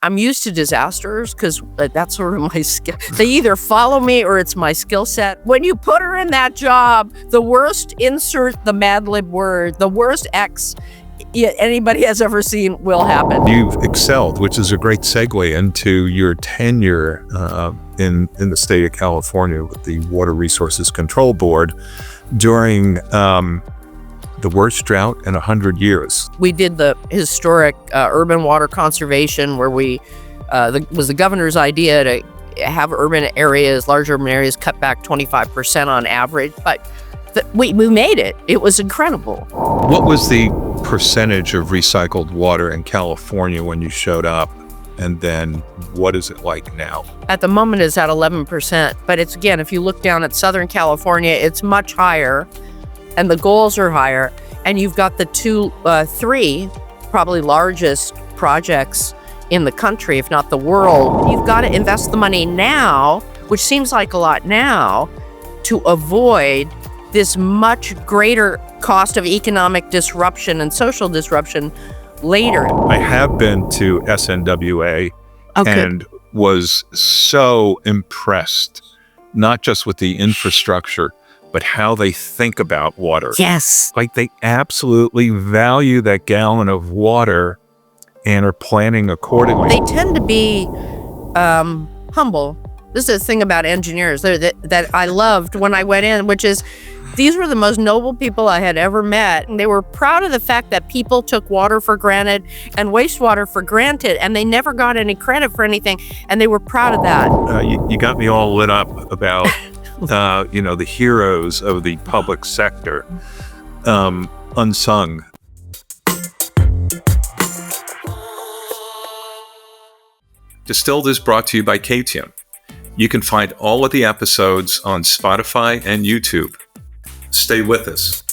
I'm used to disasters because that's sort of my skill. They either follow me or it's my skill set. When you put her in that job, the worst, insert the Mad Lib word, the worst X anybody has ever seen will happen. You've excelled, which is a great segue into your tenure in the state of California with the Water Resources Control Board during the worst drought in 100 years. We did the historic urban water conservation where was the governor's idea to have large urban areas cut back 25% on average, but we made it. It was incredible. What was the percentage of recycled water in California when you showed up? And then what is it like now? At the moment, it's at 11%. But it's, again, if you look down at Southern California, it's much higher. And the goals are higher. And you've got the three probably largest projects in the country, if not the world. You've got to invest the money now, which seems like a lot now, to avoid this much greater cost of economic disruption and social disruption later. I have been to SNWA and was so impressed, not just with the infrastructure, but how they think about water. Yes. Like they absolutely value that gallon of water and are planning accordingly. They tend to be humble. This is the thing about engineers that I loved when I went in, which is these were the most noble people I had ever met. And they were proud of the fact that people took water for granted and wastewater for granted, and they never got any credit for anything. And they were proud of that. You got me all lit up about, the heroes of the public sector, unsung. Distilled is brought to you by KTM. You can find all of the episodes on Spotify and YouTube. Stay with us.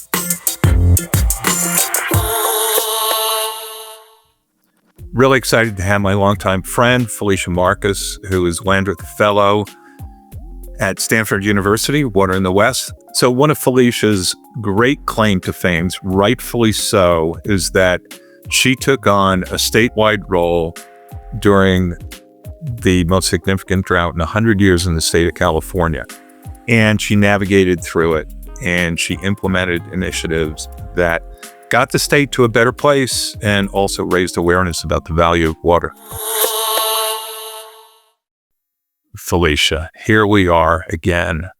Really excited to have my longtime friend, Felicia Marcus, who is Landreth Fellow at Stanford University, Water in the West. So one of Felicia's great claim to fame, rightfully so, is that she took on a statewide role during the most significant drought in 100 years in the state of California. And she navigated through it, and she implemented initiatives that got the state to a better place and also raised awareness about the value of water. Felicia, here we are again.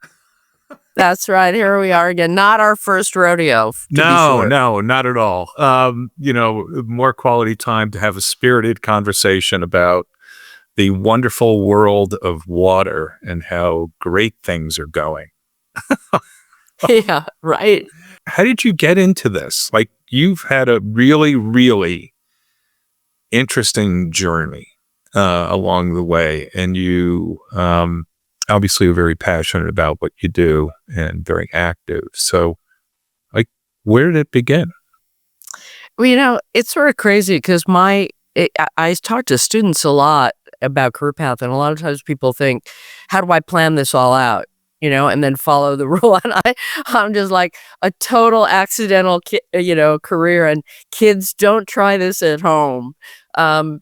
That's right. Here we are again. Not our first rodeo. No, not at all. More quality time to have a spirited conversation about the wonderful world of water and how great things are going. Yeah, right. How did you get into this? Like, you've had a really, really interesting journey along the way, and you obviously are very passionate about what you do and very active. So, like, where did it begin? Well, it's sort of crazy because I talk to students a lot about career path, and a lot of times people think, how do I plan this all out? And then follow the rule. And I'm just like a total accidental, career. And kids, don't try this at home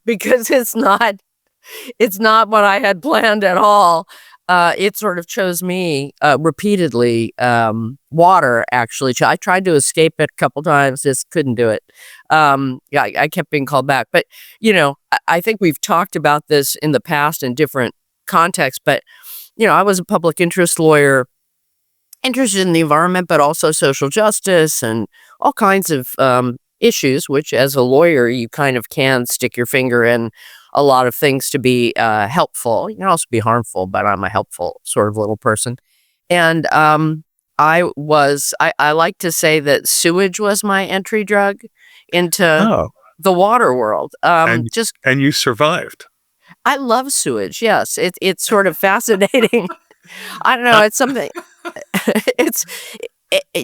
because it's not what I had planned at all. It sort of chose me repeatedly. Water, actually. I tried to escape it a couple times, just couldn't do it. I kept being called back. But, I think we've talked about this in the past in different contexts, but I was a public interest lawyer, interested in the environment, but also social justice and all kinds of issues, which as a lawyer, you kind of can stick your finger in a lot of things to be helpful. You can also be harmful, but I'm a helpful sort of little person. And I like to say that sewage was my entry drug into the water world. And you survived. I love sewage. Yes, it's sort of fascinating. I don't know. It's something.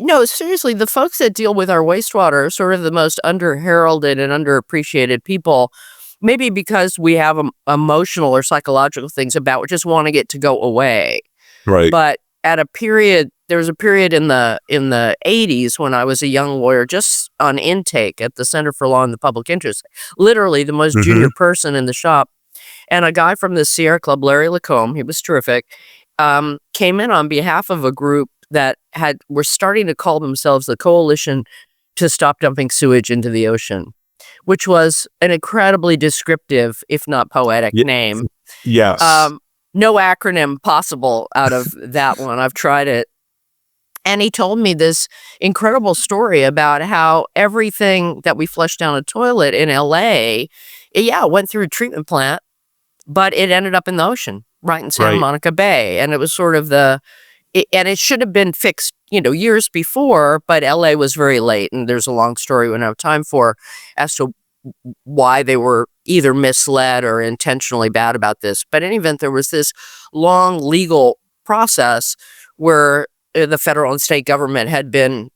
No, seriously. The folks that deal with our wastewater are sort of the most under-heralded and underappreciated people. Maybe because we have emotional or psychological things about, we just want to get to go away. Right. But there was a period in the 80s when I was a young lawyer, just on intake at the Center for Law and the Public Interest, literally the most junior person in the shop. And a guy from the Sierra Club, Larry Lacombe, he was terrific, came in on behalf of a group that were starting to call themselves the Coalition to Stop Dumping Sewage into the Ocean, which was an incredibly descriptive, if not poetic, name. Yes. No acronym possible out of that one. I've tried it. And he told me this incredible story about how everything that we flushed down a toilet in LA, went through a treatment plant, but it ended up in the ocean, right in Santa Monica Bay. And it was sort of and it should have been fixed, years before, but LA was very late. And there's a long story we don't have time for as to why they were either misled or intentionally bad about this. But in any event, there was this long legal process where the federal and state government had been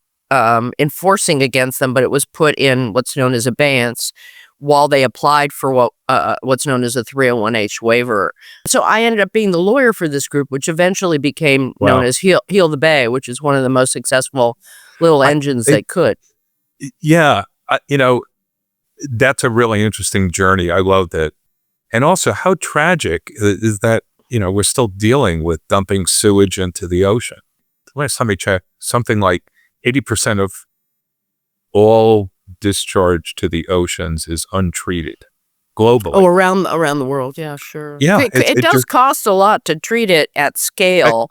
enforcing against them, but it was put in what's known as abeyance while they applied for what's known as a 301H waiver. So I ended up being the lawyer for this group, which eventually became known as Heal the Bay, which is one of the most successful little engines they could. Yeah. That's a really interesting journey. I love that. And also how tragic is that, we're still dealing with dumping sewage into the ocean. Last time I checked, something like 80% of all discharge to the oceans is untreated globally. Oh, around the world. Yeah, sure. Yeah. It does cost a lot to treat it at scale.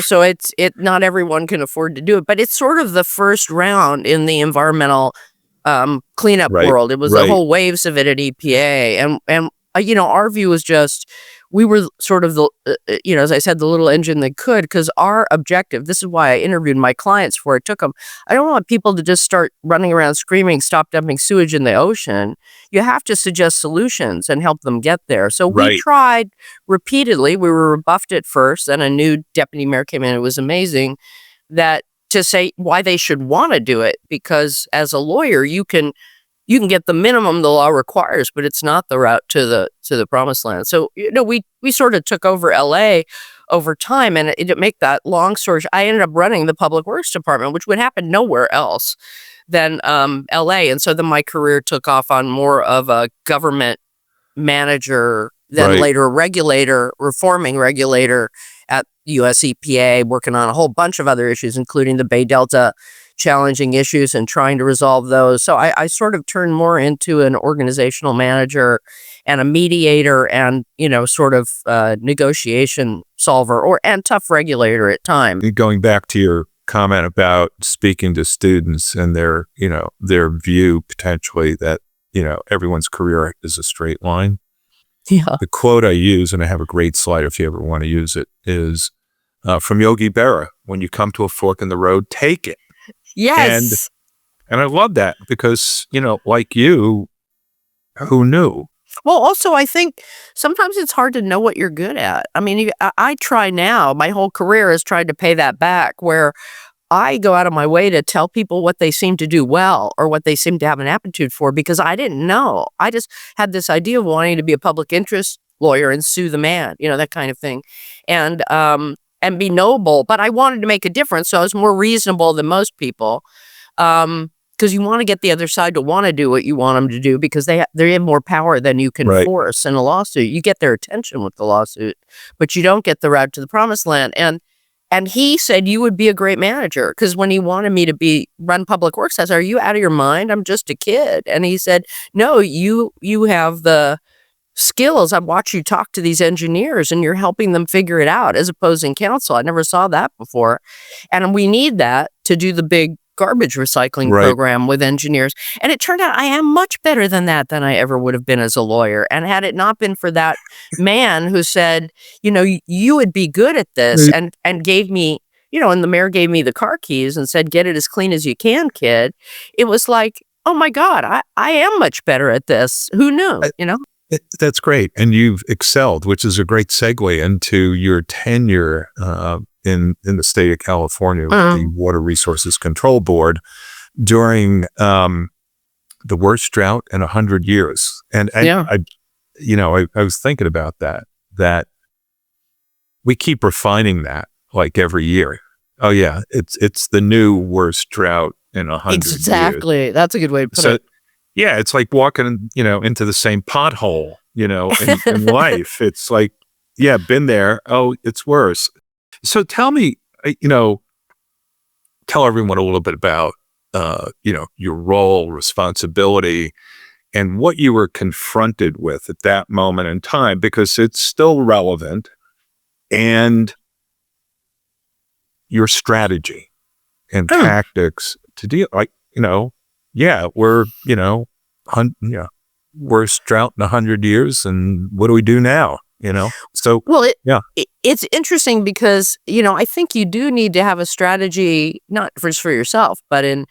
So not everyone can afford to do it, but it's sort of the first round in the environmental cleanup world. It was the whole waves of it at EPA. And our view was just, we were sort of as I said, the little engine that could, because our objective, this is why I interviewed my clients for it, took them. I don't want people to just start running around screaming, stop dumping sewage in the ocean. You have to suggest solutions and help them get there. So we tried repeatedly. We were rebuffed at first, and a new deputy mayor came in. It was amazing to say why they should want to do it, because as a lawyer, you can get the minimum the law requires, but it's not the route to the promised land. So, we sort of took over LA over time, and to make that long story, I ended up running the public works department, which would happen nowhere else than LA. And so then my career took off on more of a government manager, then later a regulator, reforming regulator at US EPA, working on a whole bunch of other issues, including the Bay Delta challenging issues and trying to resolve those. So I sort of turned more into an organizational manager and a mediator and, sort of negotiation solver and tough regulator at times. Going back to your comment about speaking to students and their view potentially that, everyone's career is a straight line. Yeah. The quote I use, and I have a great slide if you ever want to use it, is from Yogi Berra: "When you come to a fork in the road, take it." Yes. And I love that because, like you, who knew? Well, also, I think sometimes it's hard to know what you're good at. I mean, I try now. My whole career has tried to pay that back, where I go out of my way to tell people what they seem to do well or what they seem to have an aptitude for, because I didn't know. I just had this idea of wanting to be a public interest lawyer and sue the man, that kind of thing. And be noble, but I wanted to make a difference, so I was more reasonable than most people, because you want to get the other side to want to do what you want them to do, because they have more power than you can force in a lawsuit. You get their attention with the lawsuit, but you don't get the route to the promised land. And he said, you would be a great manager, because when he wanted me to run public works, I said, are you out of your mind? I'm just a kid. And he said, no, you have the skills. I've watched you talk to these engineers and you're helping them figure it out as opposing counsel. I never saw that before. And we need that to do the big garbage recycling program with engineers. And it turned out I am much better than I ever would have been as a lawyer. And had it not been for that man who said, you would be good at this, and gave me, and the mayor gave me the car keys and said, get it as clean as you can, kid. It was like, oh my God, I am much better at this. Who knew, That's great. And you've excelled, which is a great segue into your tenure in the state of California with the Water Resources Control Board during the worst drought in 100 years. And I was thinking about that we keep refining that like every year. Oh yeah, it's the new worst drought in 100 Exactly. years. That's a good way to put it. Yeah, it's like walking, into the same pothole in life. It's like, yeah, been there. Oh, it's worse. So tell me, tell everyone a little bit about, your role, responsibility, and what you were confronted with at that moment in time, because it's still relevant, and your strategy and tactics to deal, yeah, worst drought in 100 years, and what do we do now? So Well, yeah, it's interesting because, I think you do need to have a strategy, not just for yourself, but in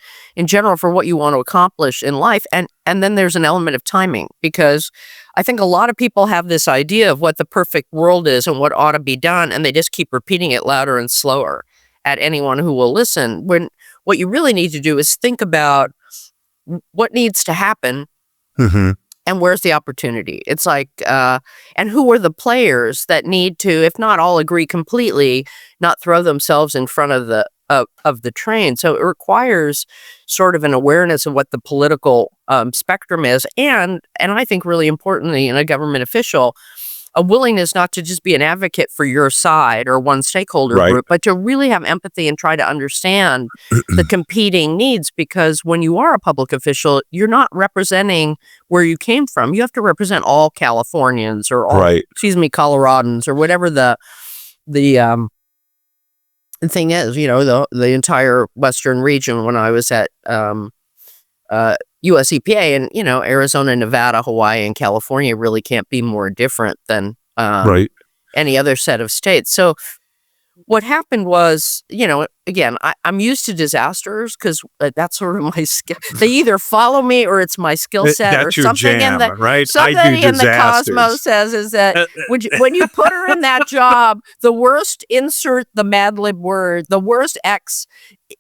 general for what you want to accomplish in life. And then there's an element of timing, because I think a lot of people have this idea of what the perfect world is and what ought to be done, and they just keep repeating it louder and slower at anyone who will listen. When what you really need to do is think about what needs to happen hmm and where's the opportunity. It's like, and who are the players that need to, if not all agree completely, not throw themselves in front of the train. So it requires sort of an awareness of what the political spectrum is, and I think really importantly, in a government official, a willingness not to just be an advocate for your side or one stakeholder right, group, but to really have empathy and try to understand the competing needs. Because when you are a public official, you're not representing where you came from. You have to represent all Californians or all, right, Coloradans, or whatever the thing is, the entire Western region. When I was at US EPA, and Arizona, Nevada, Hawaii, and California really can't be more different than right. any other set of states. So what happened was, again, I'm used to disasters because that's sort of my skill. They either follow me or it's my skill set, or That's your something jam, right? I do somebody in the cosmos disasters. says is that when you put her in that job, the worst, insert the Mad Lib word, the worst X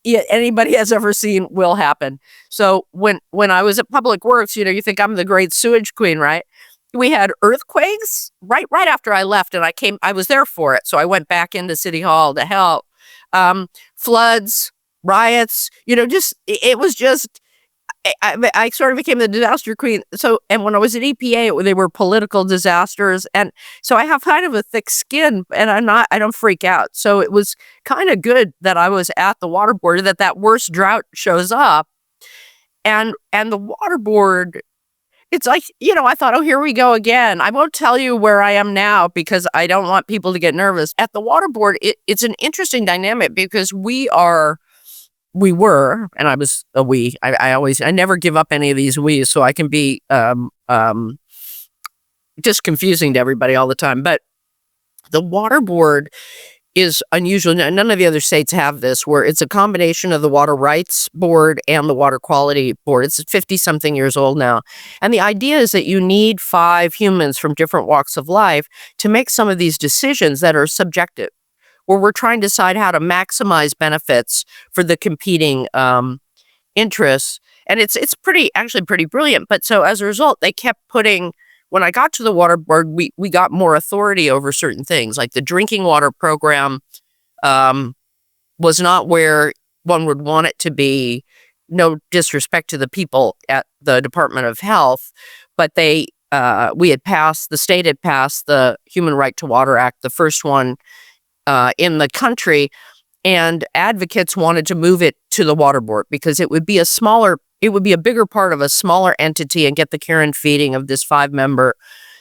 anybody has ever seen will happen. So when I was at Public Works, you think I'm the great sewage queen, right? We had earthquakes right after I left, and I was there for it. So I went back into City Hall to help. Floods, riots, it was just, I sort of became the disaster queen. So, and when I was at EPA, they were political disasters. And so I have kind of a thick skin, and I don't freak out. So it was kind of good that I was at the water board, that worst drought shows up, and the water board, it's like, I thought, oh, here we go again. I won't tell you where I am now because I don't want people to get nervous. At the water board, it's an interesting dynamic because we were, and I was a we. I never give up any of these we's, so I can be just confusing to everybody all the time. But the water board is unusual. None of the other states have this, where it's a combination of the Water Rights Board and the Water Quality Board. It's 50-something years old now. And the idea is that you need 5 humans from different walks of life to make some of these decisions that are subjective, where we're trying to decide how to maximize benefits for the competing interests. And it's actually pretty brilliant. But so as a result, they kept putting, when I got to the water board, we got more authority over certain things, like the drinking water program was not where one would want it to be. No disrespect to the people at the Department of Health, but the state had passed the Human Right to Water Act, the first one in the country, and advocates wanted to move it to the water board because it would be a bigger part of a smaller entity and get the care and feeding of this 5-member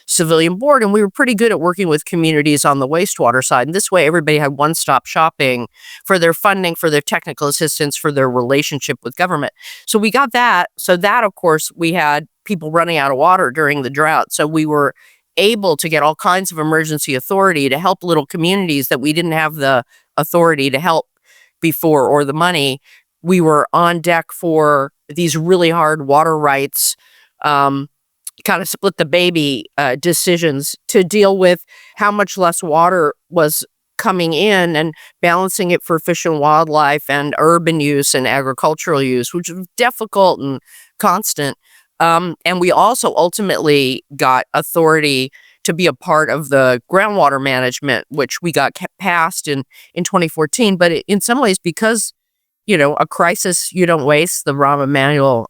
civilian board. And we were pretty good at working with communities on the wastewater side. And this way, everybody had one-stop shopping for their funding, for their technical assistance, for their relationship with government. So we got that. So that, of course, we had people running out of water during the drought. So we were able to get all kinds of emergency authority to help little communities that we didn't have the authority to help before, or the money. We were on deck for these really hard water rights, kind of split the baby decisions to deal with how much less water was coming in and balancing it for fish and wildlife and urban use and agricultural use, which was difficult and constant. And we also ultimately got authority to be a part of the groundwater management, which we got passed in 2014. But in some ways, because, a crisis you don't waste, the Rahm Emanuel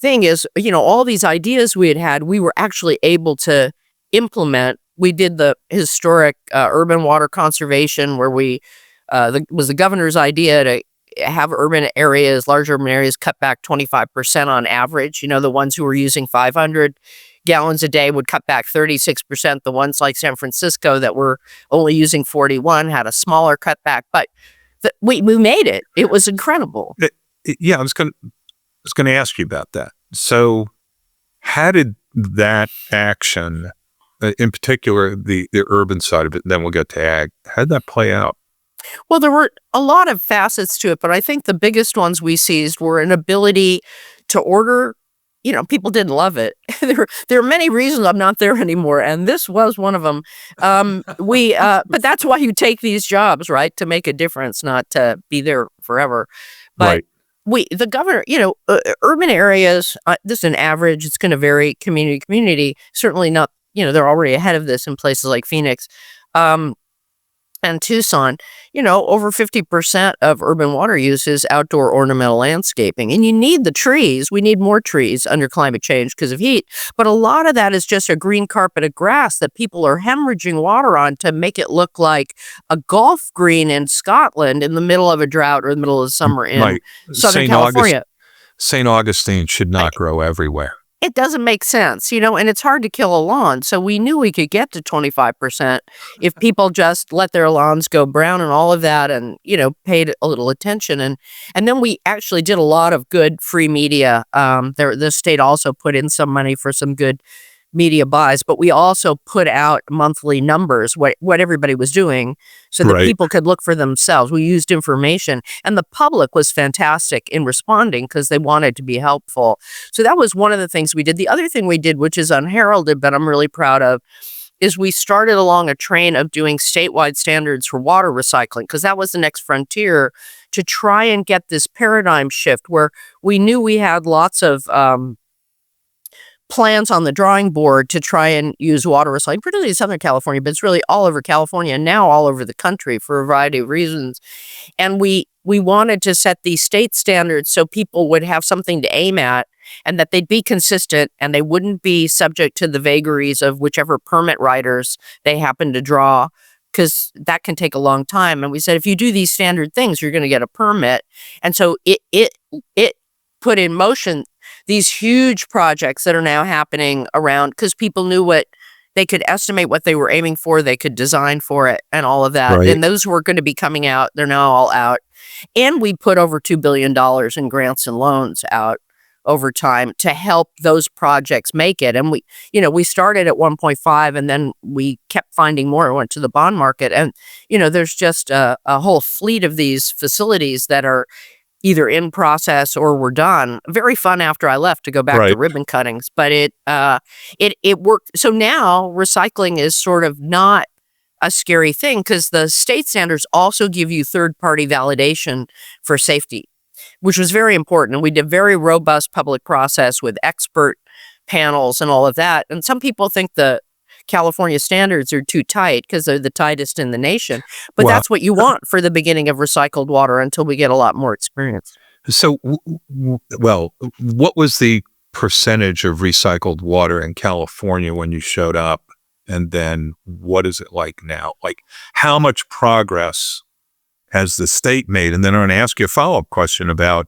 thing is, all these ideas we had, we were actually able to implement. We did the historic urban water conservation where was the governor's idea to have large urban areas cut back 25% on average. The ones who were using 500 gallons a day would cut back 36%. The ones like San Francisco that were only using 41 had a smaller cutback, but we made it. It was incredible. Yeah, I was going to ask you about that. So how did that action, in particular, the urban side of it, and then we'll get to ag, how did that play out? Well, there were a lot of facets to it, but I think the biggest ones we seized were an ability to order. People didn't love it. There are many reasons I'm not there anymore, and this was one of them. But that's why you take these jobs, right? To make a difference, not to be there forever. But Right. the governor, urban areas, this is an average. It's going to vary community to community. Certainly not, they're already ahead of this in places like Phoenix. And Tucson, over 50% of urban water use is outdoor ornamental landscaping. And you need the trees. We need more trees under climate change because of heat. But a lot of that is just a green carpet of grass that people are hemorrhaging water on to make it look like a golf green in Scotland in the middle of a drought or the middle of summer in Southern California. St. Augustine should not grow everywhere. It doesn't make sense, and it's hard to kill a lawn. So we knew we could get to 25% if people just let their lawns go brown and all of that and, paid a little attention. And then we actually did a lot of good free media. The state also put in some money for some good media buys, but we also put out monthly numbers, what everybody was doing so that people could look for themselves. We used information, and the public was fantastic in responding because they wanted to be helpful. So that was one of the things we did. The other thing we did, which is unheralded, but I'm really proud of, is we started along a train of doing statewide standards for water recycling, because that was the next frontier to try and get this paradigm shift where we knew we had lots of plans on the drawing board to try and use water recycling, particularly in Southern California, but it's really all over California and now all over the country for a variety of reasons. And we wanted to set these state standards so people would have something to aim at and that they'd be consistent and they wouldn't be subject to the vagaries of whichever permit writers they happen to draw, because that can take a long time. And we said, if you do these standard things, you're going to get a permit. And so it put in motion these huge projects that are now happening around, because people knew what they could estimate, what they were aiming for, they could design for it and all of that. And those were going to be coming out. They're now all out. And we put over $2 billion in grants and loans out over time to help those projects make it. And we started at 1.5 and then we kept finding more. It went to the bond market. And, there's just a whole fleet of these facilities that are either in process or were done. Very fun after I left to go back to ribbon cuttings, but it worked. So now recycling is sort of not a scary thing because the state standards also give you third-party validation for safety, which was very important. And we did a very robust public process with expert panels and all of that. And some people think the California standards are too tight because they're the tightest in the nation. But that's what you want for the beginning of recycled water until we get a lot more experience. So, what was the percentage of recycled water in California when you showed up? And then what is it like now? Like, how much progress has the state made? And then I'm going to ask you a follow-up question about,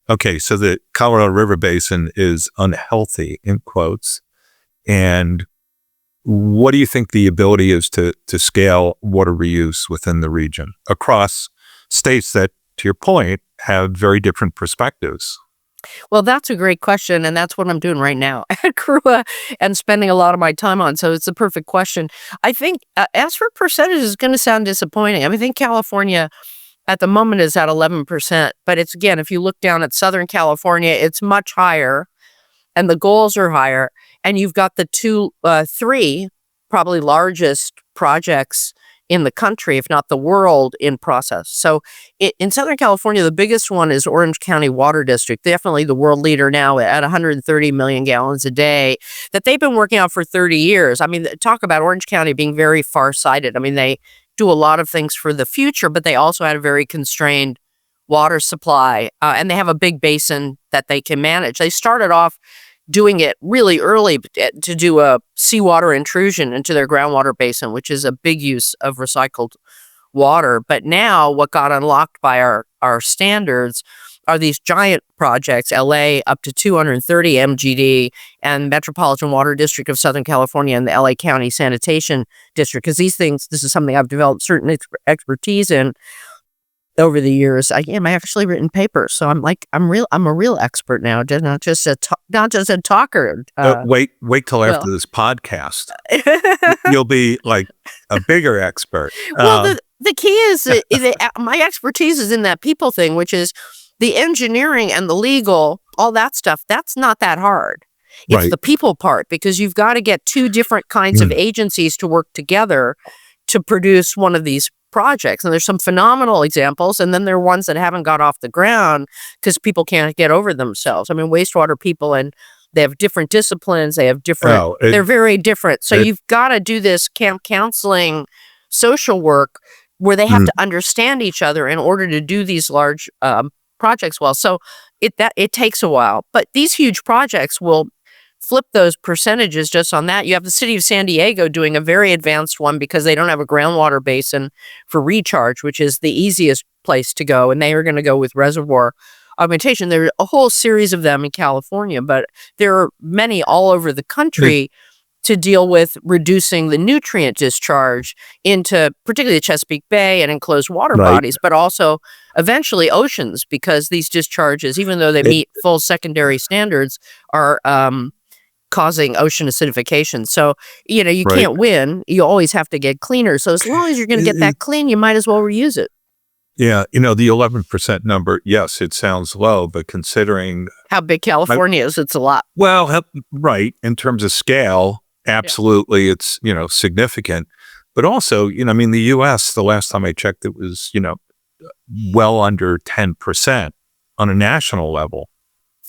okay, so the Colorado River Basin is unhealthy, in quotes, and what do you think the ability is to scale water reuse within the region across states that, to your point, have very different perspectives? Well, that's a great question, and that's what I'm doing right now at CRUA and spending a lot of my time on. So it's the perfect question. I think as for percentages, it's going to sound disappointing. I think California at the moment is at 11%, but it's, again, if you look down at Southern California, it's much higher, and the goals are higher. And you've got the three probably largest projects in the country, if not the world, in process. So in Southern California, the biggest one is Orange County Water District, definitely the world leader now at 130 million gallons a day, that they've been working on for 30 years. I mean, talk about Orange County being very farsighted. I mean, they do a lot of things for the future, but they also had a very constrained water supply, and they have a big basin that they can manage. They started off doing it really early to do a seawater intrusion into their groundwater basin, which is a big use of recycled water. But now what got unlocked by our standards are these giant projects, LA up to 230 MGD, and Metropolitan Water District of Southern California and the LA County Sanitation District. Because these things, this is something I've developed certain expertise in over the years. I've actually written papers, so I'm a real expert now, not just a talker. Wait till after this podcast. You'll be like a bigger expert. Well, the key is my expertise is in that people thing, which is the engineering and the legal, all that stuff. That's not that hard. It's the people part, because you've got to get two different kinds of agencies to work together to produce one of these projects. And there's some phenomenal examples, and then there are ones that haven't got off the ground because people can't get over themselves. I mean, wastewater people, and they have different disciplines. They have different, they're very different. So you've got to do this camp counseling social work where they have to understand each other in order to do these large projects well. So it takes a while, but these huge projects will flip those percentages just on that. You have the city of San Diego doing a very advanced one because they don't have a groundwater basin for recharge, which is the easiest place to go. And they are going to go with reservoir augmentation. There are a whole series of them in California, but there are many all over the country to deal with reducing the nutrient discharge into particularly the Chesapeake Bay and enclosed water bodies, but also eventually oceans, because these discharges, even though they meet full secondary standards, are causing ocean acidification. So, you can't win. You always have to get cleaner. So as long as you're going to get that clean, you might as well reuse it. Yeah. The 11% number, yes, it sounds low, but considering how big California is, it's a lot. Well, right. In terms of scale, absolutely. It's, significant, but also, the US, the last time I checked, it was, well under 10% on a national level.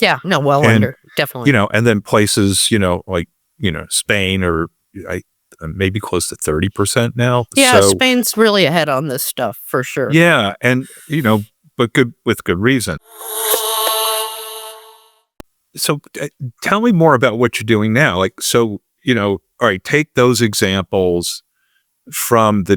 Yeah, no, under, definitely. And then places, like, Spain or maybe close to 30% now. Yeah, so, Spain's really ahead on this stuff for sure. Yeah, and, but with good reason. So tell me more about what you're doing now. Like, so, all right, take those examples from the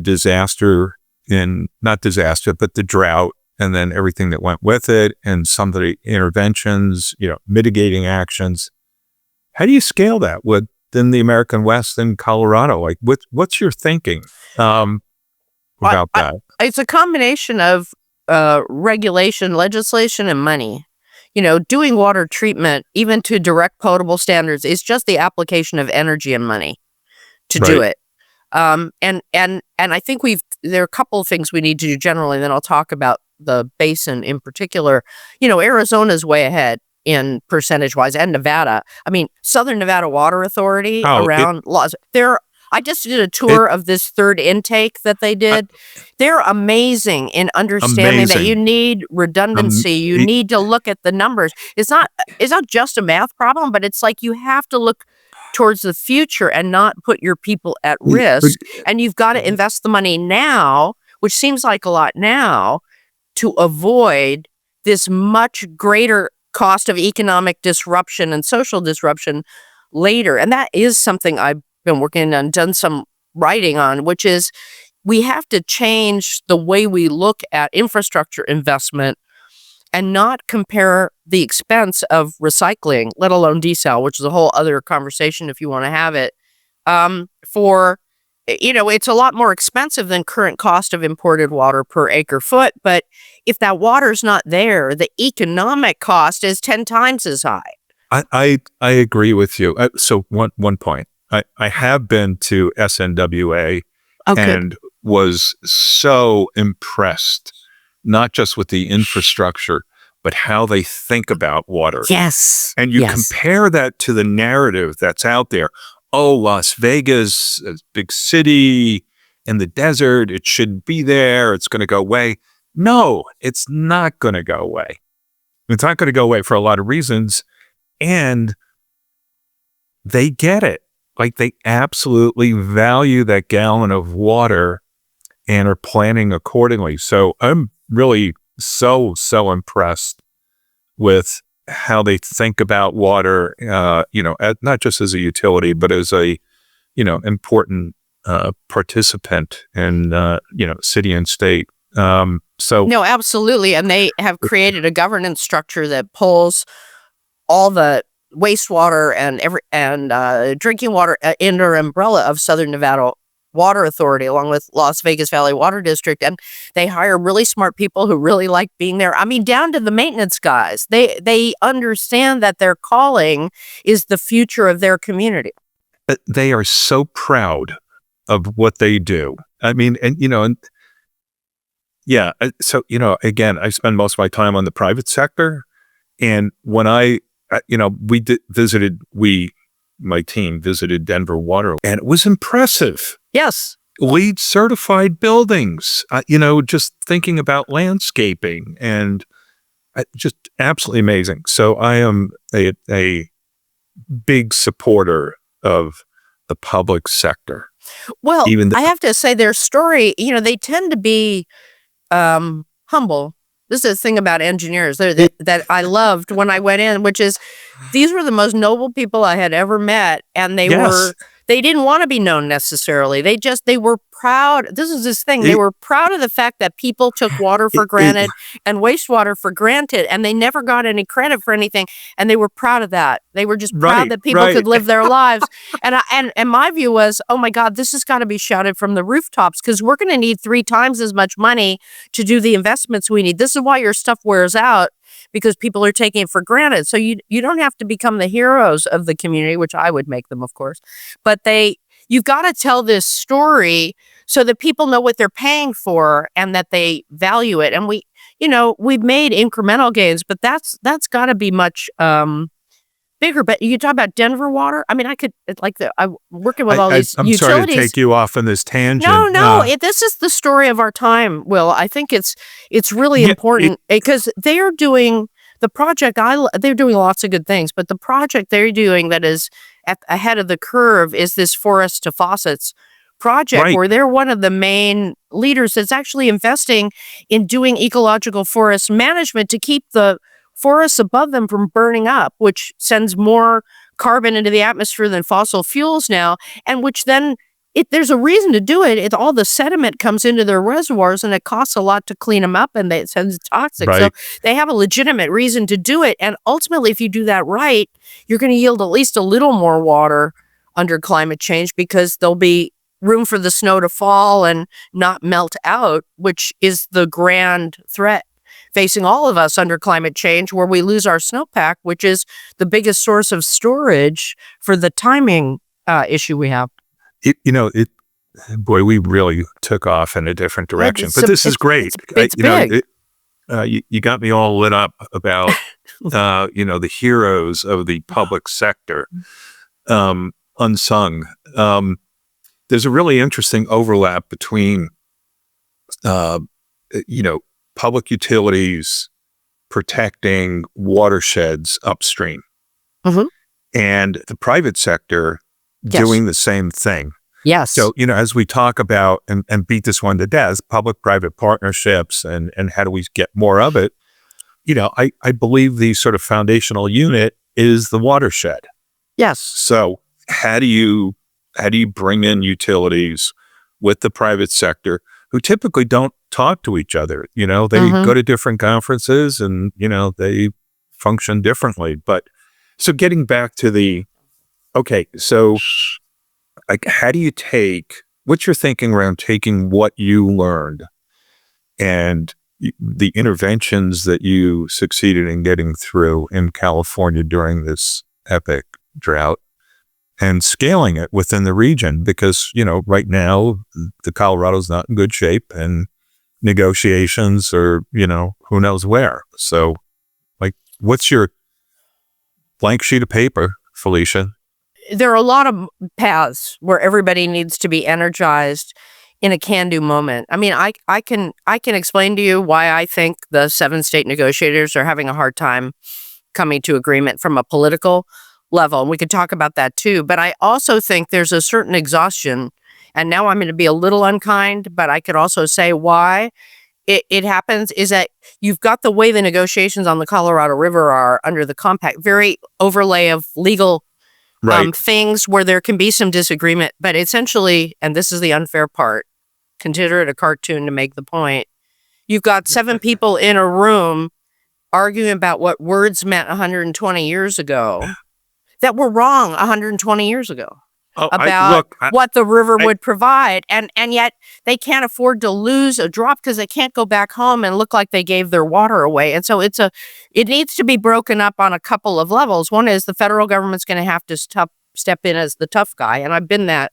not disaster, but the drought, and then everything that went with it, and some of the interventions, mitigating actions. How do you scale that within the American West and Colorado? Like, what's your thinking about that? It's a combination of regulation, legislation, and money. Doing water treatment, even to direct potable standards, is just the application of energy and money to do it. And I think there are a couple of things we need to do generally, and then I'll talk about the basin in particular. Arizona's way ahead in percentage wise, and Nevada. I mean, Southern Nevada Water Authority around laws. I just did a tour of this third intake that they did. They're amazing in understanding that you need redundancy. You need to look at the numbers. It's not just a math problem, but it's like you have to look towards the future and not put your people at risk. And you've got to invest the money now, which seems like a lot now, to avoid this much greater cost of economic disruption and social disruption later. And that is something I've been working on, done some writing on, which is we have to change the way we look at infrastructure investment and not compare the expense of recycling, let alone desal, which is a whole other conversation if you want to have it, it's a lot more expensive than current cost of imported water per acre foot. But if that water's not there, the economic cost is 10 times as high. I agree with you. So one point, I have been to SNWA and was so impressed, not just with the infrastructure, but how they think about water. Yes. And you compare that to the narrative that's out there. Oh, Las Vegas, a big city in the desert, it shouldn't be there. It's going to go away. No, it's not going to go away. It's not going to go away for a lot of reasons. And they get it. Like, they absolutely value that gallon of water and are planning accordingly. So I'm really so impressed with how they think about water, not just as a utility, but as a, important participant in, city and state. No, absolutely. And they have created a governance structure that pulls all the wastewater and drinking water under umbrella of Southern Nevada Water Authority, along with Las Vegas Valley Water District. And they hire really smart people who really like being there. I mean, down to the maintenance guys. They understand that their calling is the future of their community. They are so proud of what they do. I mean, so, again, I spend most of my time on the private sector. And when my team visited Denver Water, and it was impressive. Yes. LEED certified buildings, just thinking about landscaping and just absolutely amazing. So I am a big supporter of the public sector. Well, I have to say their story, they tend to be humble. This is the thing about engineers that I loved when I went in, which is these were the most noble people I had ever met. And they didn't want to be known necessarily. They were proud. This is this thing. They were proud of the fact that people took water for granted and wastewater for granted, and they never got any credit for anything. And they were proud of that. They were just proud that people could live their lives. And my view was, oh my God, this has got to be shouted from the rooftops, because we're going to need 3 times as much money to do the investments we need. This is why your stuff wears out, because people are taking it for granted. So you don't have to become the heroes of the community, which I would make them, of course. But you've got to tell this story so that people know what they're paying for and that they value it. And we've made incremental gains, but that's got to be much bigger. But you talk about Denver Water. I mean, I'm working with all these utilities. I'm sorry to take you off on this tangent. No, this is the story of our time, Will. I think it's really important because they are doing the project. They're doing lots of good things, but the project they're doing that is ahead of the curve is this Forest to Faucets project, where they're one of the main leaders that's actually investing in doing ecological forest management to keep the forests above them from burning up, which sends more carbon into the atmosphere than fossil fuels now, and which then there's a reason to do it. All the sediment comes into their reservoirs, and it costs a lot to clean them up, and it sends toxic. So they have a legitimate reason to do it. And ultimately, if you do that right, you're going to yield at least a little more water under climate change, because there'll be room for the snow to fall and not melt out, which is the grand threat facing all of us under climate change, where we lose our snowpack, which is the biggest source of storage for the timing issue we have. Boy, we really took off in a different direction, but this is great. It's big. You got me all lit up about, the heroes of the public sector, unsung. There's a really interesting overlap between, public utilities protecting watersheds upstream, and the private sector doing the same thing. Yes. So, as we talk about and beat this one to death, public-private partnerships and how do we get more of it, I believe the sort of foundational unit is the watershed. Yes. So how do you bring in utilities with the private sector who typically don't talk to each other? They go to different conferences and, they function differently. But so getting back to how do you what's your thinking around taking what you learned and the interventions that you succeeded in getting through in California during this epic drought and scaling it within the region? Because, right now, the Colorado's not in good shape and negotiations are, who knows where. So, what's your blank sheet of paper, Felicia? There are a lot of paths where everybody needs to be energized in a can-do moment. I mean, I can explain to you why I think the 7 state negotiators are having a hard time coming to agreement from a political level. And we could talk about that too. But I also think there's a certain exhaustion. And now I'm going to be a little unkind, but I could also say why it happens is that you've got the way the negotiations on the Colorado River are under the compact, very overlay of legal things where there can be some disagreement, but essentially, and this is the unfair part, consider it a cartoon to make the point. You've got 7 people in a room arguing about what words meant 120 years ago that were wrong 120 years ago. About what the river would provide. And yet they can't afford to lose a drop because they can't go back home and look like they gave their water away. And so it needs to be broken up on a couple of levels. One is the federal government's going to have to step in as the tough guy. And I've been that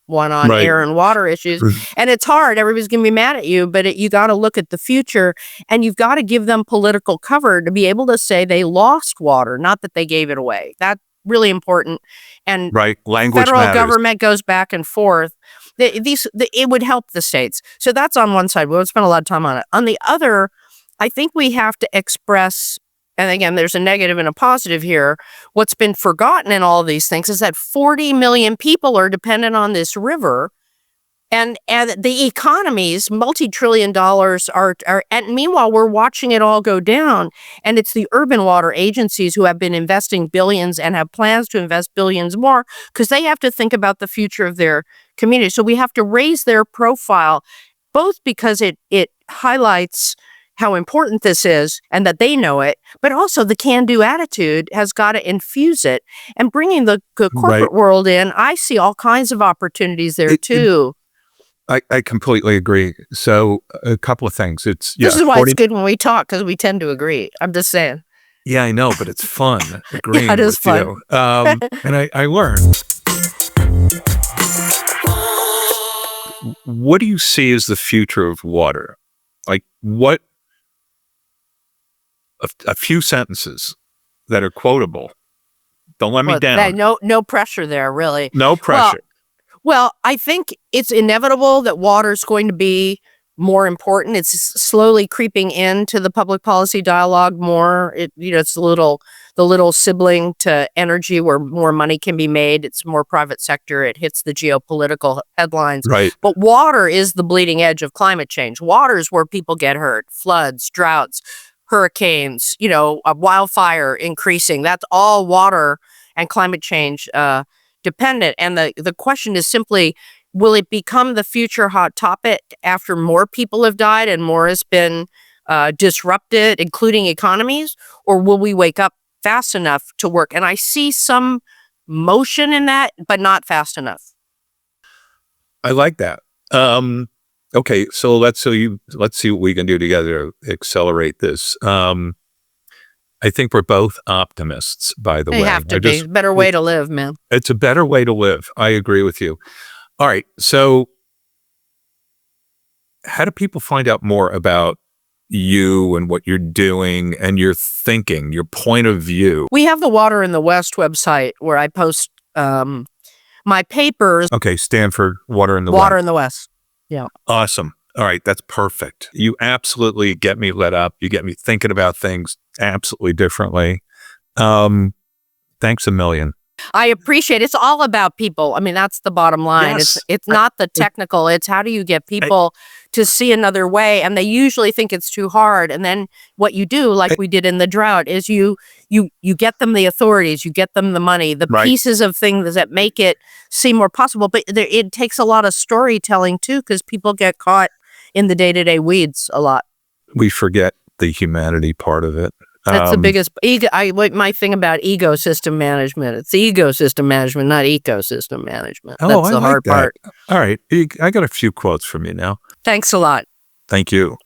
one on air and water issues. And it's hard. Everybody's going to be mad at you, but you got to look at the future, and you've got to give them political cover to be able to say they lost water, not that they gave it away. That's really important. And language federal matters. Government goes back and forth. It would help the states. So that's on one side. We won't spend a lot of time on it. On the other, I think we have to express, and again, there's a negative and a positive here. What's been forgotten in all of these things is that 40 million people are dependent on this river. And the economies, multi-trillion dollars are, and meanwhile, we're watching it all go down. And it's the urban water agencies who have been investing billions and have plans to invest billions more because they have to think about the future of their community. So we have to raise their profile, both because it highlights how important this is and that they know it, but also the can-do attitude has got to infuse it. And bringing the corporate world in, I see all kinds of opportunities there too. I completely agree. So a couple of things. This is why it's good when we talk, because we tend to agree. I'm just saying. Yeah, I know, but it's fun agreeing it is with fun. you. And I learned. What do you see as the future of water? Like what? A few sentences that are quotable. Don't let me down. No pressure there, really. No pressure. Well, I think it's inevitable that water is going to be more important. It's slowly creeping into the public policy dialogue more. It's the little sibling to energy where more money can be made. It's more private sector. It hits the geopolitical headlines. Right. But water is the bleeding edge of climate change. Water is where people get hurt. Floods, droughts, hurricanes, a wildfire increasing. That's all water and climate change dependent. And the question is simply, will it become the future hot topic after more people have died and more has been disrupted, including economies? Or will we wake up fast enough to work? And I see some motion in that, but not fast enough. I like that. Okay, so let's see what we can do together to accelerate this. I think we're both optimists, by the way. You have to be. It's a better way to live, man. It's a better way to live. I agree with you. All right, so how do people find out more about you and what you're doing and your thinking, your point of view? We have the Water in the West website where I post my papers. Okay, Stanford, Water in the Water in the West. Yeah. Awesome. All right, that's perfect. You absolutely get me lit up. You get me thinking about things absolutely differently. Thanks a million. I appreciate it. It's all about people. I mean, that's the bottom line. Yes. It's not the technical. It's how do you get people to see another way? And they usually think it's too hard. And then what you do, like we did in the drought, is you get them the authorities, you get them the money, the pieces of things that make it seem more possible. But it takes a lot of storytelling too, because people get caught in the day-to-day weeds a lot. We forget the humanity part of it. That's the biggest my thing about ecosystem management. It's ecosystem management, not ecosystem management. That's the hard part. All right. I got a few quotes from you now. Thanks a lot. Thank you.